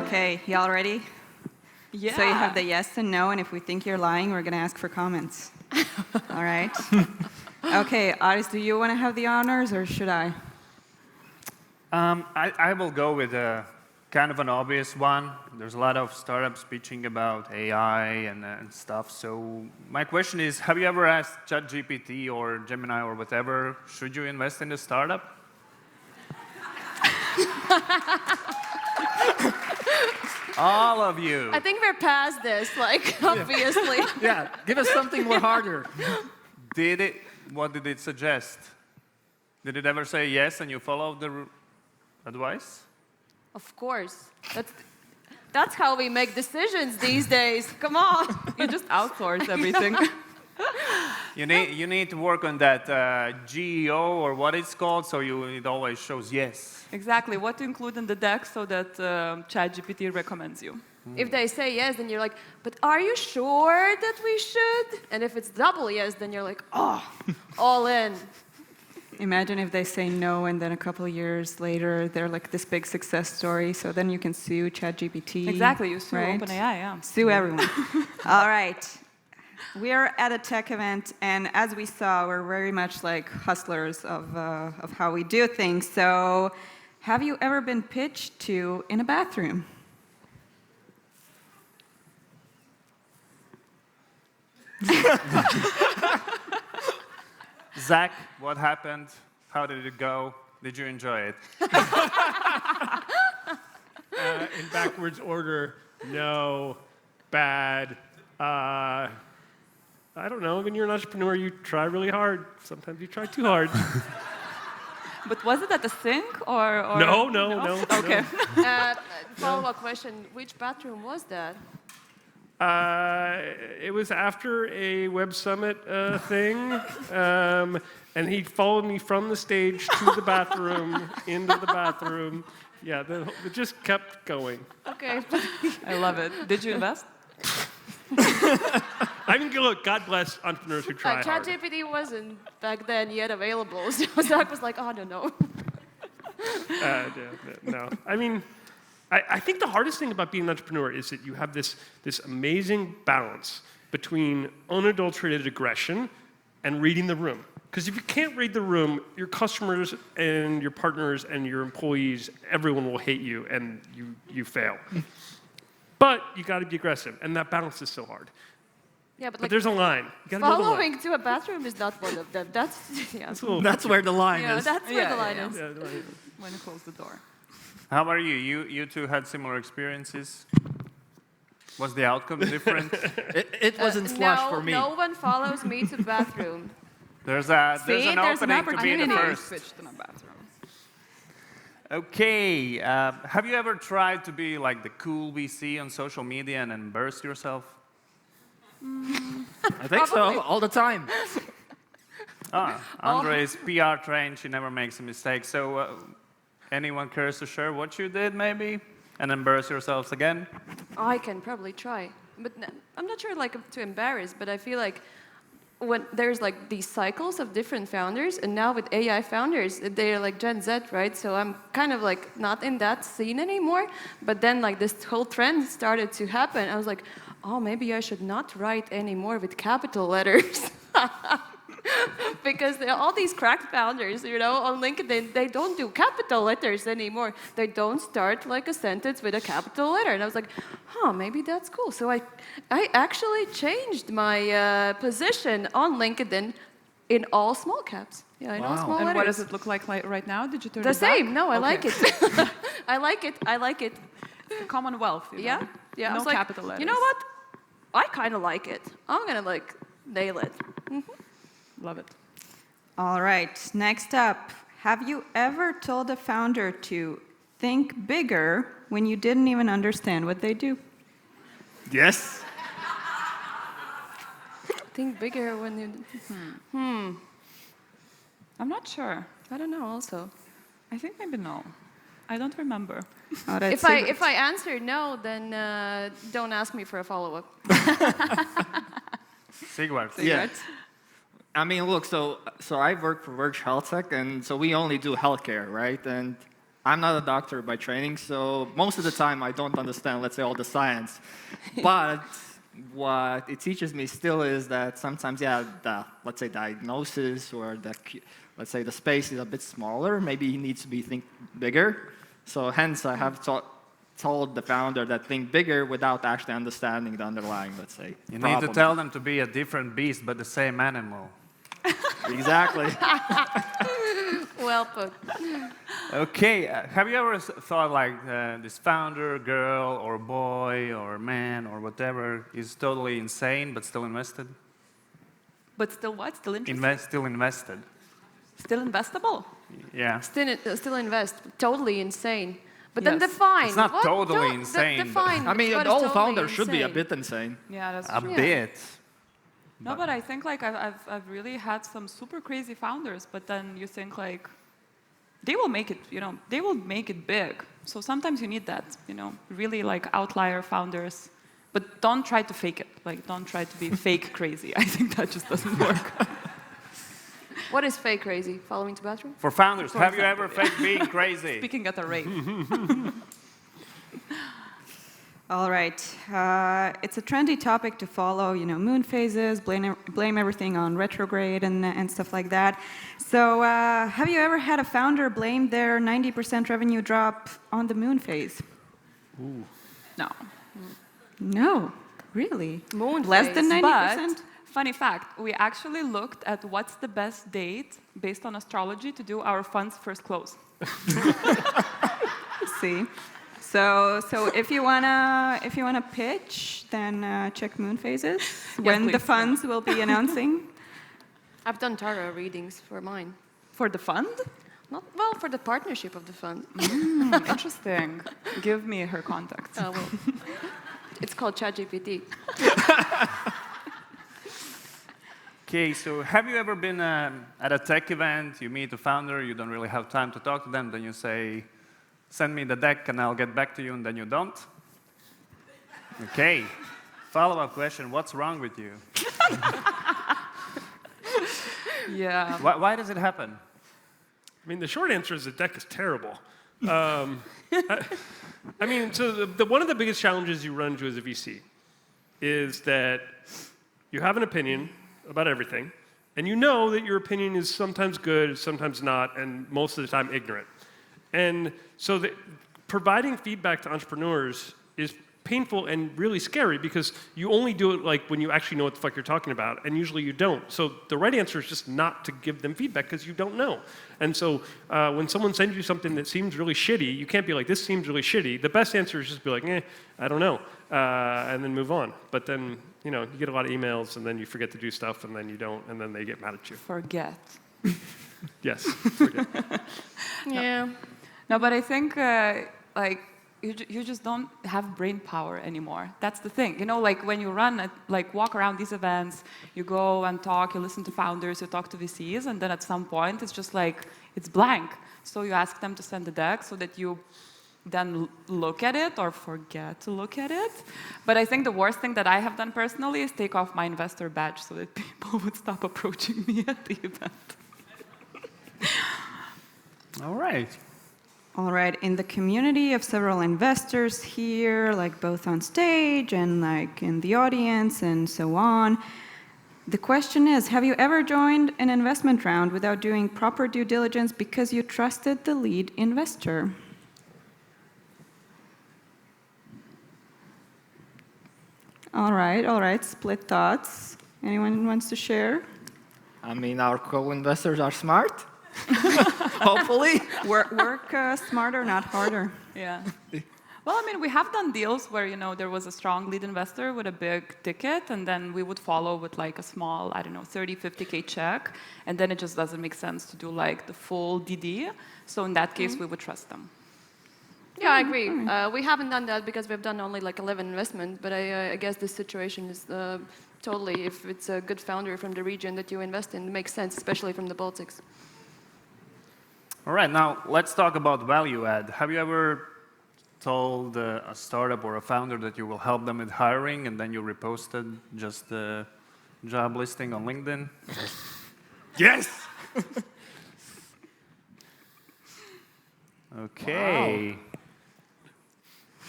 Okay, y'all ready? Yeah. So you have the yes and no, and if we think you're lying, we're going to ask for comments. All right? Okay, Aris, do you want to have the honors, or should I? I will go with a kind of an obvious one. There's a lot of startups pitching about AI and stuff. So my question is, have you ever asked ChatGPT or Gemini or whatever, should you invest in a startup? All of you. I think we're past this, like, obviously. Yeah, give us something more harder. What did it suggest? Did it ever say yes and you followed the advice? Of course. That's how we make decisions these days. Come on. You just outsource everything. You need to work on that GEO or what it's called, so it always shows yes. Exactly. What to include in the deck so that ChatGPT recommends you. If they say yes, then you're like, but are you sure that we should? And if it's double yes, then you're like, oh, all in. Imagine if they say no, and then a couple of years later, they're like this big success story, so then you can sue ChatGPT. Exactly, you sue right? OpenAI, yeah. Sue everyone. All right. We are at a tech event, and as we saw, we're very much like hustlers of how we do things. So have you ever been pitched to in a bathroom? Zach, what happened? How did it go? Did you enjoy it? In backwards order, no, bad. I don't know. When you're an entrepreneur, you try really hard. Sometimes you try too hard. But was it at the sink or? No. Okay. Follow-up question, which bathroom was that? It was after a Web Summit thing, and he followed me from the stage to the bathroom, into the bathroom. Yeah, it just kept going. Okay. I love it. Did you invest? I mean, look, God bless entrepreneurs who try hard. ChatGPT wasn't back then yet available, so Zach was like, oh, I don't know. No. I mean, I think the hardest thing about being an entrepreneur is that you have this amazing balance between unadulterated aggression and reading the room. Because if you can't read the room, your customers and your partners and your employees, everyone will hate you and you fail. But you got to be aggressive, and that balance is so hard. Yeah, but there's a line. You gotta know the line. Following to a bathroom is not one of them. That's That's where the line yeah, is. that's where the line is. Yeah, the line is. When you close the door. How about you? You two had similar experiences? Was the outcome different? It wasn't slush for me. No one follows me to the bathroom. There's an There's an opening to be the opportunity. first. Switched in a bathroom. Okay, have you ever tried to be like the cool VC on social media and embarrass yourself? I think so, all the time. Andra is PR trained, she never makes a mistake. So anyone cares to share what you did maybe and embarrass yourselves again? I can probably try. But I'm not sure like to embarrass, but I feel like when there's like these cycles of different founders, and now with AI founders, they're like Gen Z, right? So I'm kind of like not in that scene anymore. But then like this whole trend started to happen. I was like, oh, maybe I should not write anymore with capital letters. Because there are all these cracked founders, you know, on LinkedIn, they don't do capital letters anymore. They don't start like a sentence with a capital letter. And I was like, maybe that's cool. So I actually changed my position on LinkedIn in all small caps. Yeah, in all small And letters. what does it look like right now? Did you turn The it back? same. No, I like it. I like it. The Commonwealth, you know? Yeah. Yeah. I No was like, capital letters. you know what? I kind of like it. I'm going to like nail it. Love it. All right, next up. Have you ever told a founder to think bigger when you didn't even understand what they do? Yes. Think bigger when you... I'm not sure. I don't know also. I think maybe no. I don't remember. Oh, that's If I answer no, then don't ask me for a follow-up. Sigvards. Yeah. I mean, look, so I work for Verge Healthtech, and so we only do healthcare, right? And I'm not a doctor by training, so most of the time I don't understand, let's say, all the science. But what it teaches me still is that sometimes, yeah, the, let's say, diagnosis or the, let's say, the space is a bit smaller. Maybe he needs to be think bigger. So hence, I have told the founder that think bigger without actually understanding the underlying, let's say, You problem. need to tell them to be a different beast, but the same animal. Exactly. Well put. Okay, have you ever thought like this founder, girl or boy or man or whatever is totally insane but still invested? But still what? Still interested? Still invested. Still investable? Yeah. Still invest. Totally insane. But then Yes. define. It's not What? totally Don't- insane, but- Define. I mean, what all is totally founders should be a insane. bit insane. Yeah, that's A true. bit. No, but I think like I've really had some super crazy founders, but then you think like they will make it, you know, they will make it big. So sometimes you need that, you know, really like outlier founders. But don't try to fake it. Like don't try to be fake crazy. I think that just doesn't work. What is fake crazy? Follow me to bathroom? For founders, For have you example, ever faked being crazy? Speaking at a rave. All right. It's a trendy topic to follow, you know, moon phases, blame everything on retrograde and stuff like that. So have you ever had a founder blame their 90% revenue drop on the moon phase? No. No, really? Moon Less phase. than 90%? But, funny fact, we actually looked at what's the best date based on astrology to do our fund's first close. See. So if you wanna pitch, then check moon phases when the please. funds will be announcing. I've done tarot readings for mine. For the fund? Not well for the partnership of the fund. Interesting. Give me her contact. Oh, well. It's called ChatGPT. Okay, so have you ever been at a tech event, you meet a founder, you don't really have time to talk to them, then you say, send me the deck and I'll get back to you, and then you don't? Okay. Follow-up question, what's wrong with you? Yeah. Why does it happen? I mean, the short answer is the deck is terrible. I mean, so one of the biggest challenges you run into as a VC is that you have an opinion about everything, and you know that your opinion is sometimes good, sometimes not, and most of the time ignorant. And so providing feedback to entrepreneurs is painful and really scary because you only do it like when you actually know what the fuck you're talking about, and usually you don't. So the right answer is just not to give them feedback because you don't know. And so when someone sends you something that seems really shitty, you can't be like, this seems really shitty. The best answer is just be like, I don't know, and then move on. But then, you know, you get a lot of emails, and then you forget to do stuff, and then you don't, and then they get mad at you. Forget. Yes, forget. Yeah. No, but I think like you just don't have brain power anymore. That's the thing. You know, like when you walk around these events, you go and talk, you listen to founders, you talk to VCs, and then at some point it's just like, it's blank. So you ask them to send the deck so that you then look at it or forget to look at it. But I think the worst thing that I have done personally is take off my investor badge so that people would stop approaching me at the event. All right. All right, in the community of several investors here, like both on stage and like in the audience and so on, the question is, have you ever joined an investment round without doing proper due diligence because you trusted the lead investor? All right, split thoughts. Anyone wants to share? I mean, our co-investors are smart. Hopefully. Work smarter, not harder. Yeah. Well, I mean, we have done deals where, you know, there was a strong lead investor with a big ticket, and then we would follow with like a small, I don't know, 30, 50K check, and then it just doesn't make sense to do like the full DD. So in that case, we would trust them. Yeah, I agree. We haven't done that because we've done only like 11 investments, but I guess this situation is totally, if it's a good founder from the region that you invest in, it makes sense, especially from the Baltics. All right, now let's talk about value add. Have you ever told a startup or a founder that you will help them with hiring, and then you reposted just the job listing on LinkedIn? Yes! Okay.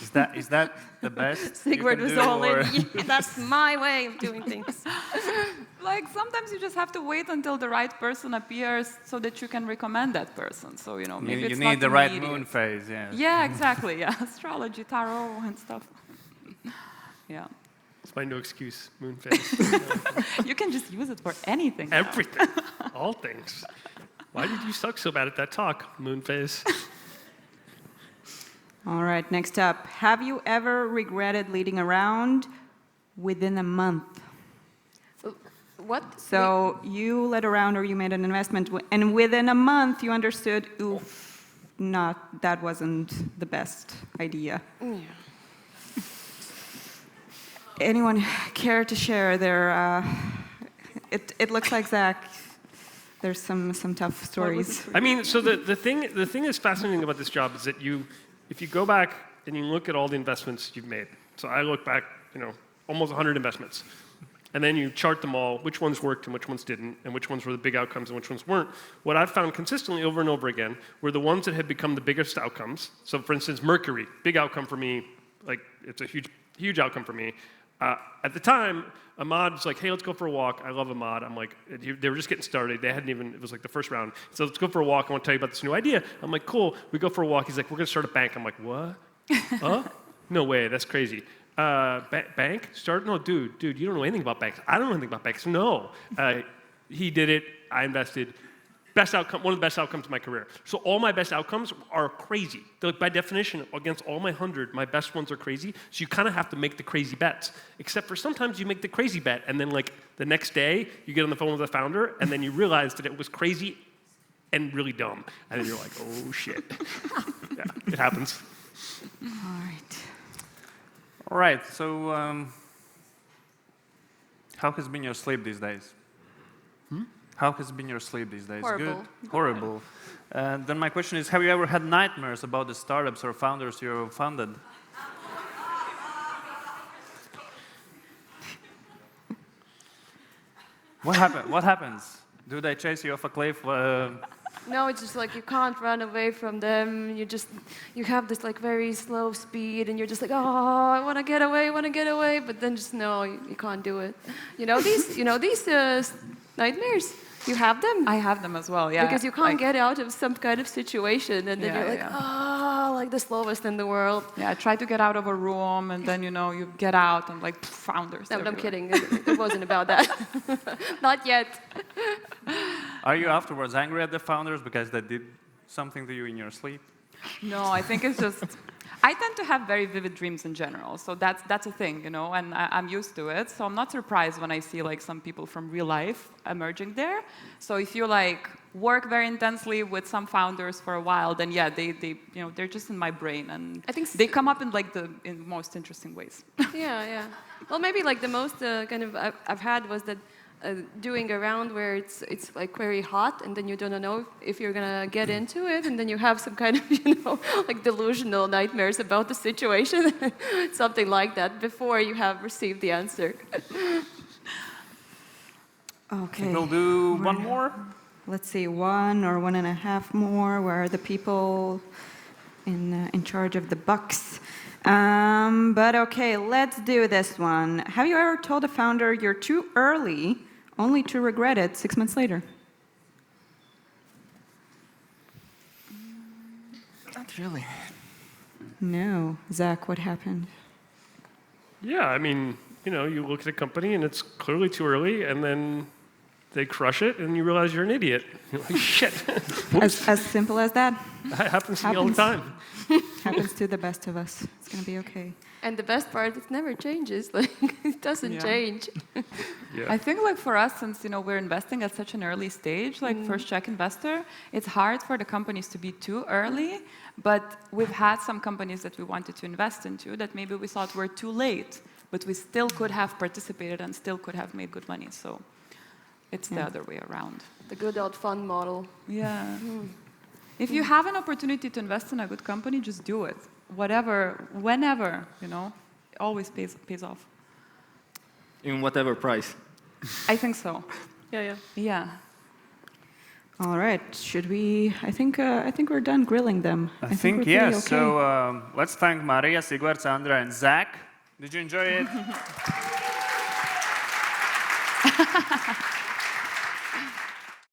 Is that the best? you Sigvard can was do, all or- in. Yeah, that's my way of doing things. Like sometimes you just have to wait until the right person appears so that you can recommend that person. So maybe You it's need not the right immediate. moon phase, yeah. Yeah, exactly. Yeah, astrology, tarot, and stuff. Yeah, It's my no excuse, moon phase. you can just use it for anything. now. Everything. All things. Why did you suck so bad at that talk, moon phase? All right, next up. Have you ever regretted leading around within a month? What? So you led around or you made an investment, and within a month you understood, oof, that wasn't the best idea. Yeah. Anyone care to share their, it looks like Zach, there's some tough stories. I mean, so the thing that's fascinating about this job is that if you go back and you look at all the investments you've made, so I look back, almost 100 investments, and then you chart them all, which ones worked and which ones didn't, and which ones were the big outcomes and which ones weren't. What I've found consistently over and over again were the ones that had become the biggest outcomes. So for instance, Mercury, big outcome for me, like it's a huge outcome for me. At the time, Ahmad was like, hey, let's go for a walk. I love Ahmad. I'm like, they were just getting started. They hadn't even, it was like the first round. So let's go for a walk. I want to tell you about this new idea. I'm like, cool. We go for a walk. He's like, we're going to start a bank. I'm like, what? Huh? No way. That's crazy. Bank? Start? No, dude, you don't know anything about banks. I don't know anything about banks. No. He did it. I invested. Best outcome, one of the best outcomes of my career. So all my best outcomes are crazy. They're, by definition, against all my 100, my best ones are crazy. So you kind of have to make the crazy bets. Except for sometimes you make the crazy bet, and then like the next day you get on the phone with the founder, and then you realize that it was crazy and really dumb, and then you're like, oh shit. Yeah, it happens. All right. All right, so how has been your sleep these days? How has been your sleep these days? Horrible. Good? Horrible. Then my question is, have you ever had nightmares about the startups or founders you founded? What happens? Do they chase you off a cliff? No, it's just like you can't run away from them. You have this like very slow speed, and you're just like, oh, I want to get away, but then just no, you can't do it. These nightmares. You have them? I have them as well, yeah. Because you can't get out of some kind of situation, and then you're like, oh, like the slowest in the world. Yeah, I try to get out of a room, and then, you get out, and like, founders. No, but I'm everywhere. kidding. It wasn't about that. Not yet. Are you afterwards angry at the founders because they did something to you in your sleep? No, I think it's just, I tend to have very vivid dreams in general, so that's a thing, and I'm used to it. So I'm not surprised when I see like some people from real life emerging there. So if you like work very intensely with some founders for a while, then yeah, they're just in my brain, and I think they come up in like in most interesting ways. Yeah. Well, maybe like the most kind of I've had was that doing a round where it's like very hot, and then you don't know if you're gonna get into it, and then you have some kind of like delusional nightmares about the situation, something like that, before you have received the answer. Okay. We'll do one more. Let's see, 1 or 1.5 more. Where are the people in charge of the bucks? But okay, let's do this one. Have you ever told a founder you're too early, only to regret it 6 months later? Not really. No. Zach, what happened? Yeah, I mean, you look at a company and it's clearly too early, and then they crush it, and you realize you're an idiot. You're like, shit. As simple as that? That happens to me all the time. Happens to the best of us. It's going to be okay. And the best part, it never changes. Like it doesn't change. Yeah. I think like for us, since we're investing at such an early stage, like first check investor, it's hard for the companies to be too early. But we've had some companies that we wanted to invest into that maybe we thought were too late, but we still could have participated and still could have made good money. So it's the other way around. The good old fund model. Yeah. If you have an opportunity to invest in a good company, just do it. Whatever, whenever, it always pays off. In whatever price. I think so. Yeah. Yeah. All right. Should we? I think we're done grilling them. I we're think pretty yes. okay. So let's thank Marija, Sigvards, Andra, and Zach. Did you enjoy it?